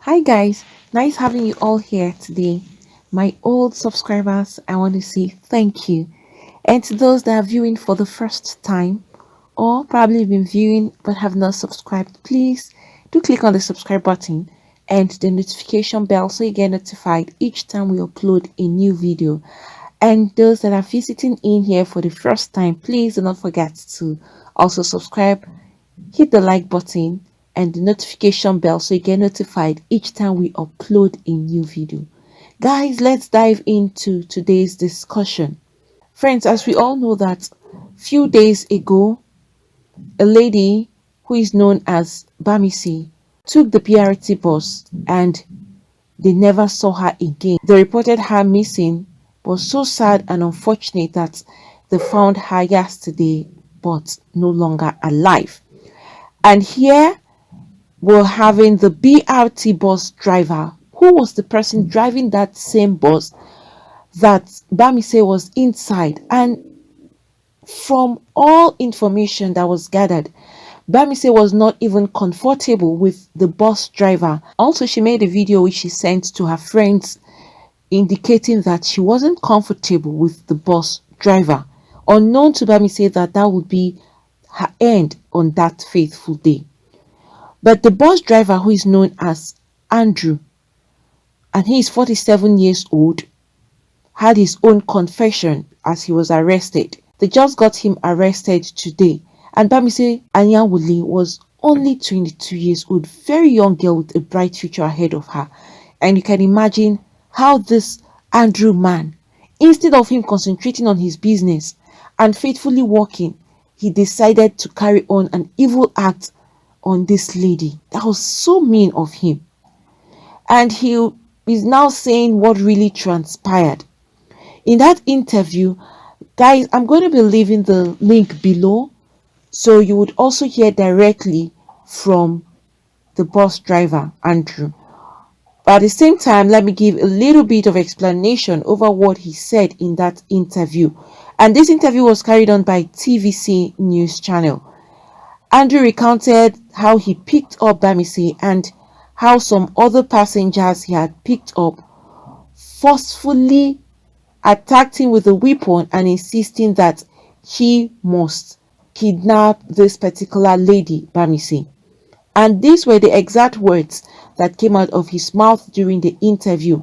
Hi guys, nice having you all here today. My old subscribers, I want to say thank you. And to those that are viewing for the first time or probably been viewing but have not subscribed, please do click on the subscribe button and the notification bell so you get notified each time we upload a new video. And those that are visiting in here for the first time, please do not forget to also subscribe, hit the like button and the notification bell so you get notified each time we upload a new video. Guys, let's dive into today's discussion. Friends, as we all know that few days ago, a lady who is known as Bamisi took the PRT bus and they never saw her again. They reported her missing, but so sad and unfortunate that they found her yesterday but no longer alive. And here we're having the BRT bus driver, who was the person driving that same bus that Bamise was inside. And from all information that was gathered, Bamise was not even comfortable with the bus driver. Also, she made a video which she sent to her friends indicating that she wasn't comfortable with the bus driver. Unknown to Bamise that that would be her end on that faithful day. But the bus driver, who is known as Andrew, and he is 47 years old, had his own confession as he was arrested. They just got him arrested today. And Bamise Anyawuli was only 22 years old, very young girl with a bright future ahead of her. And you can imagine how this Andrew man, instead of him concentrating on his business and faithfully working, he decided to carry on an evil act on this lady. That was so mean of him. And he is now saying what really transpired. In that interview, guys, I'm going to be leaving the link below so you would also hear directly from the bus driver, Andrew. But at the same time, let me give a little bit of explanation over what he said in that interview. And this interview was carried on by TVC News Channel. Andrew recounted how he picked up Bamise and how some other passengers he had picked up forcefully attacked him with a weapon and insisting that he must kidnap this particular lady, Bamise. And these were the exact words that came out of his mouth during the interview.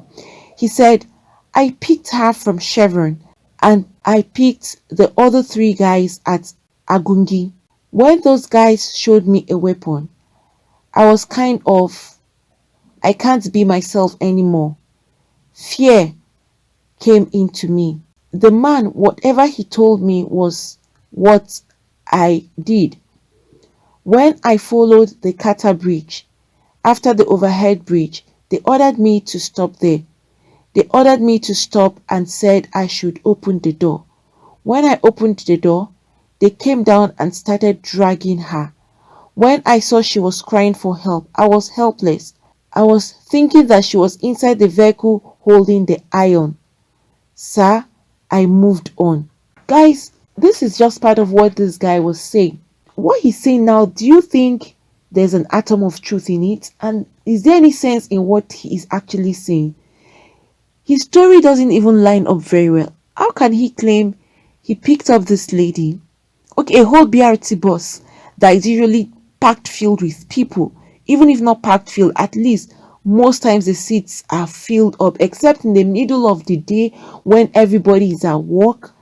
He said, I picked her from Chevron and I picked the other three guys at Agungi. When those guys showed me a weapon, I was I can't be myself anymore. Fear came into me. The man, whatever he told me was what I did. When I followed the Kata bridge, after the overhead bridge, they ordered me to stop there. They ordered me to stop and said I should open the door. When I opened the door, they came down and started dragging her. When I saw she was crying for help, I was helpless. I was thinking that she was inside the vehicle holding the iron. Sir, I moved on. Guys, this is just part of what this guy was saying. What he's saying now, do you think there's an atom of truth in it? And is there any sense in what he is actually saying? His story doesn't even line up very well. How can he claim he picked up this lady? Okay, a whole BRT bus that is usually packed filled with people. Even if not packed filled, at least most times the seats are filled up, except in the middle of the day when everybody is at work.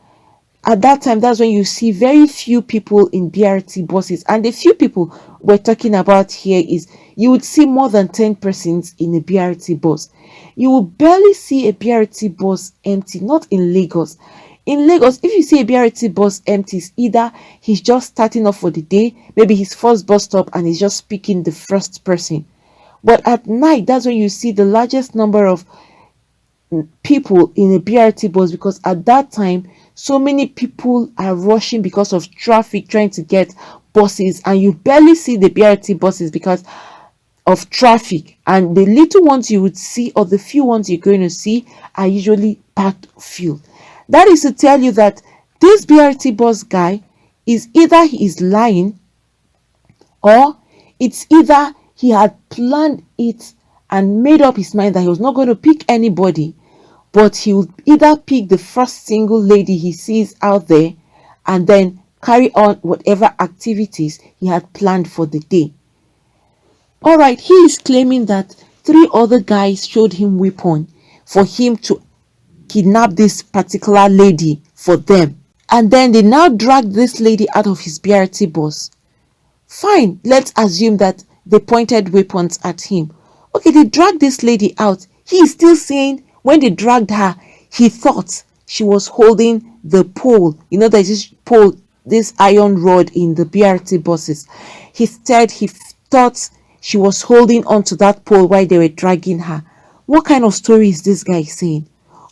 At that time, that's when you see very few people in BRT buses. And the few people we're talking about here is you would see more than 10 persons in a BRT bus. You will barely see a BRT bus empty, not in Lagos. In Lagos, if you see a BRT bus empty, it's either he's just starting off for the day, maybe his first bus stop, and he's just picking the first person. But at night, that's when you see the largest number of people in a BRT bus, because at that time so many people are rushing because of traffic trying to get buses, and you barely see the BRT buses because of traffic, and the little ones you would see or the few ones you're going to see are usually packed full. That is to tell you that this BRT bus guy is either he is lying or it's either he had planned it and made up his mind that he was not going to pick anybody, but he would either pick the first single lady he sees out there and then carry on whatever activities he had planned for the day. All right, he is claiming that 3 other guys showed him weapon for him to kidnap this particular lady for them. And then they now dragged this lady out of his BRT bus. Fine, let's assume that they pointed weapons at him. Okay, they dragged this lady out. He is still saying when they dragged her, he thought she was holding the pole. You know, there's this pole, this iron rod in the BRT buses. He said he thought she was holding onto that pole while they were dragging her. What kind of story is this guy saying?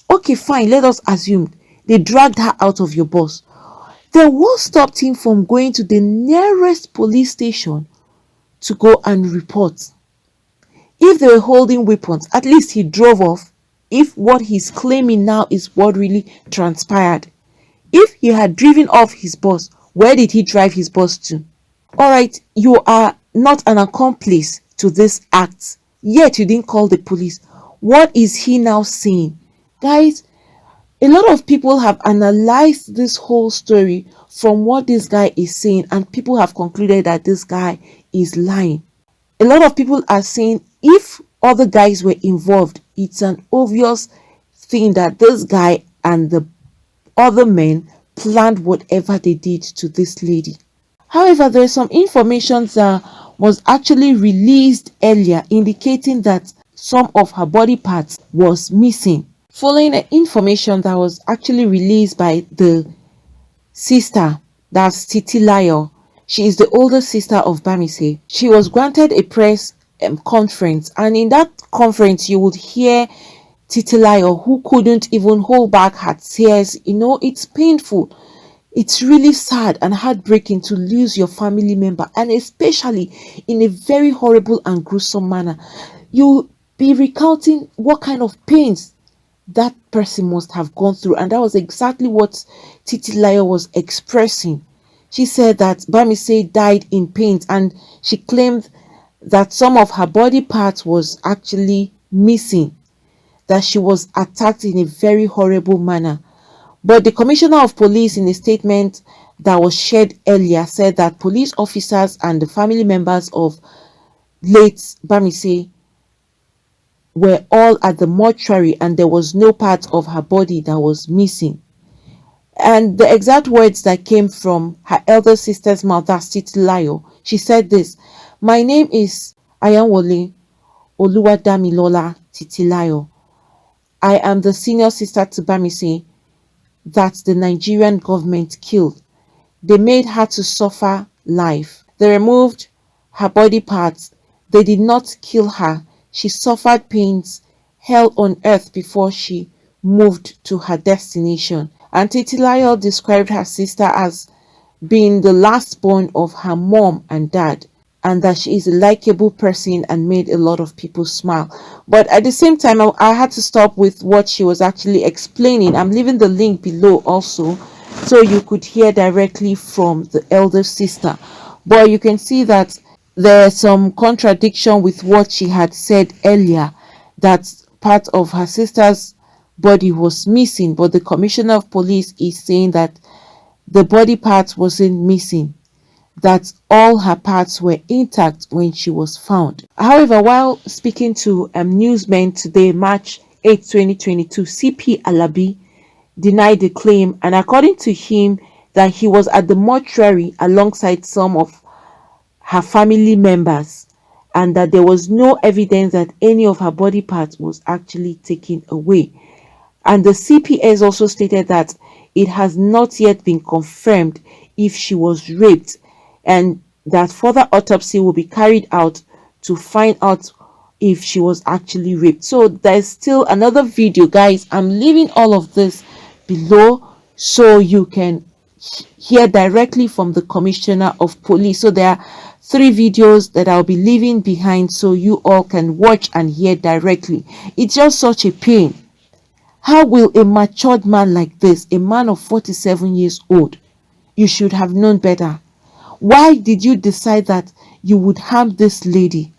Okay, fine, let us assume they dragged her out of your bus. Then what stopped him from going to the nearest police station to go and report? If they were holding weapons, at least he drove off. If what he's claiming now is what really transpired. If he had driven off his bus, where did he drive his bus to? Alright, you are not an accomplice to this act, yet you didn't call the police. What is he now saying? Guys, a lot of people have analyzed this whole story from what this guy is saying, and people have concluded that this guy is lying. A lot of people are saying if other guys were involved, it's an obvious thing that this guy and the other men planned whatever they did to this lady. However, there is some information that was actually released earlier indicating that some of her body parts was missing. Following information that was actually released by the sister, that's Titilayo. She is the older sister of Bamise. She was granted a press conference, and in that conference you would hear Titilayo, who couldn't even hold back her tears. You know, it's painful. It's really sad and heartbreaking to lose your family member, and especially in a very horrible and gruesome manner. You'll be recounting what kind of pains that person must have gone through, and that was exactly what Titilayo was expressing. She said that Bamise died in pain, and she claimed that some of her body parts was actually missing, that she was attacked in a very horrible manner. But the commissioner of police, in a statement that was shared earlier, said that police officers and the family members of late Bamise were all at the mortuary and there was no part of her body that was missing. And the exact words that came from her elder sister's mouth, that's Titilayo, she said this: "My name is Ayanwole Oluwadamilola Titilayo. I am the senior sister to Bamise that the Nigerian government killed. They made her to suffer life. They removed her body parts. They did not kill her. She suffered pains, hell on earth before she moved to her destination." And Titilayo described her sister as being the last born of her mom and dad, and that she is a likable person and made a lot of people smile. But at the same time, I had to stop with what she was actually explaining. I'm leaving the link below also, so you could hear directly from the elder sister. But you can see that there's some contradiction with what she had said earlier, that part of her sister's body was missing, but the commissioner of police is saying that the body parts wasn't missing, that all her parts were intact when she was found. However, while speaking to newsmen today, March 8, 2022, CP Alabi denied the claim, and according to him, that he was at the mortuary alongside some of her family members, and that there was no evidence that any of her body parts was actually taken away. And the CPS also stated that it has not yet been confirmed if she was raped, and that further autopsy will be carried out to find out if she was actually raped. So there's still another video, guys. I'm leaving all of this below so you can hear directly from the commissioner of police. So there are 3 videos that I'll be leaving behind so you all can watch and hear directly. It's just such a pain. How will a matured man like this, a man of 47 years old, you should have known better. Why did you decide that you would harm this lady?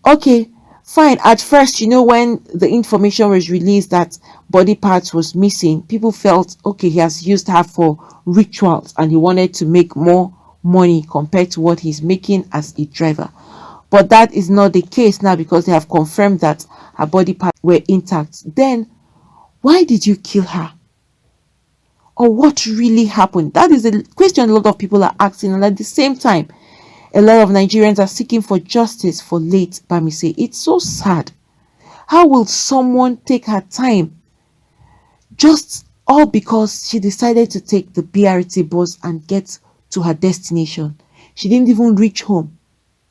Okay, Fine, at first, when the information was released that body parts was missing, people felt okay, he has used her for rituals and he wanted to make more money compared to what he's making as a driver. But that is not the case now because they have confirmed that her body parts were intact. Then why did you kill her? Or what really happened? That is a question a lot of people are asking, and at the same time, a lot of Nigerians are seeking for justice for late Bamise. It's so sad. How will someone take her time just all because she decided to take the BRT bus and get to her destination? She didn't even reach home.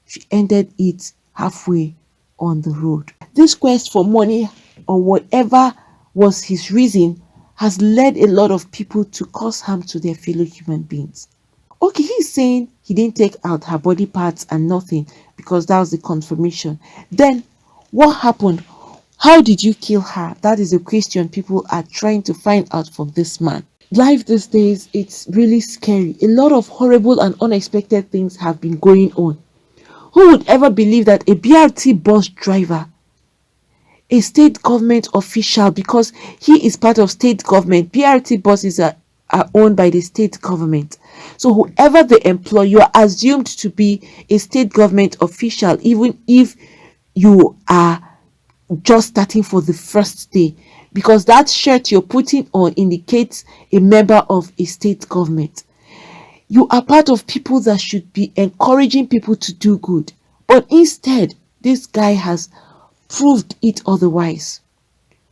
She ended it halfway on the road. This quest for money or whatever was his reason has led a lot of people to cause harm to their fellow human beings. Okay, he's saying he didn't take out her body parts and nothing because that was the confirmation. Then what happened? How did you kill her? That is a question people are trying to find out from this man. Life these days, it's really scary. A lot of horrible and unexpected things have been going on. Who would ever believe that a BRT bus driver, a state government official, because he is part of state government, BRT buses are owned by the state government. So whoever they employ, you are assumed to be a state government official, even if you are just starting for the first day, because that shirt you're putting on indicates a member of a state government. You are part of people that should be encouraging people to do good, but instead this guy has proved it otherwise.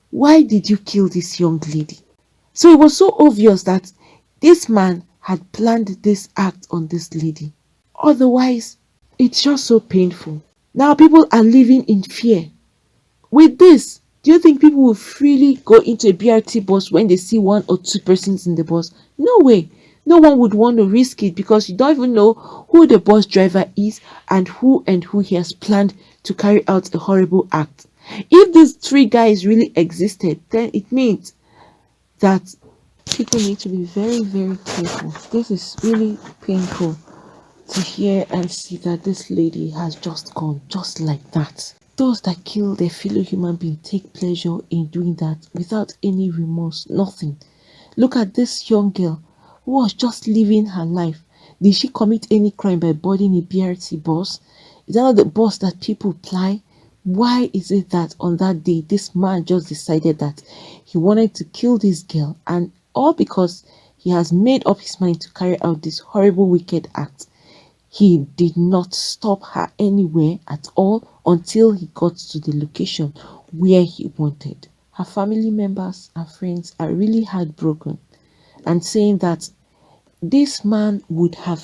Why did you kill this young lady? So it was so obvious that this man had planned this act on this lady. Otherwise, it's just so painful. Now people are living in fear. With this, do you think people will freely go into a BRT bus when they see one or two persons in the bus? No way. No one would want to risk it because you don't even know who the bus driver is and who he has planned to carry out a horrible act. If these three guys really existed, then it means that people need to be very, very careful. This is really painful to hear and see that this lady has just gone just like that. Those that kill their fellow human being take pleasure in doing that without any remorse, nothing. Look at this young girl who was just living her life. Did she commit any crime by boarding a BRT bus? Is that not the bus that people ply? Why is it that on that day this man just decided that he wanted to kill this girl, and all because he has made up his mind to carry out this horrible wicked act? He did not stop her anywhere at all until he got to the location where he wanted. Her family members and friends are really heartbroken and saying that this man would have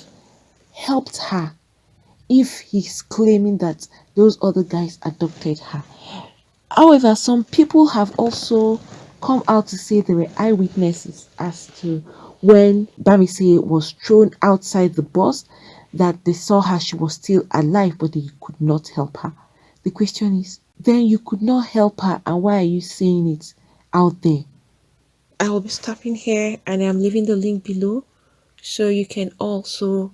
helped her if he's claiming that those other guys adopted her. However, some people have also come out to say they were eyewitnesses as to when Bamise was thrown outside the bus, that they saw her, she was still alive, but they could not help her. The question is, then you could not help her, and why are you saying it out there? I will be stopping here and I'm leaving the link below so you can also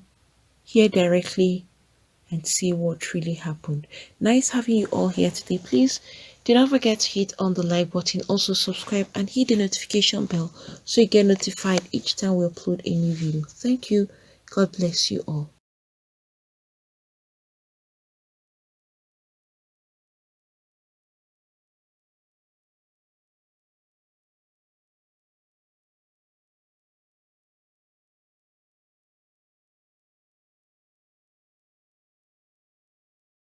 hear directly and see what really happened. Nice having you all here today. Please do not forget to hit on the like button, also subscribe and hit the notification bell so you get notified each time we upload a new video. Thank you. God bless you all.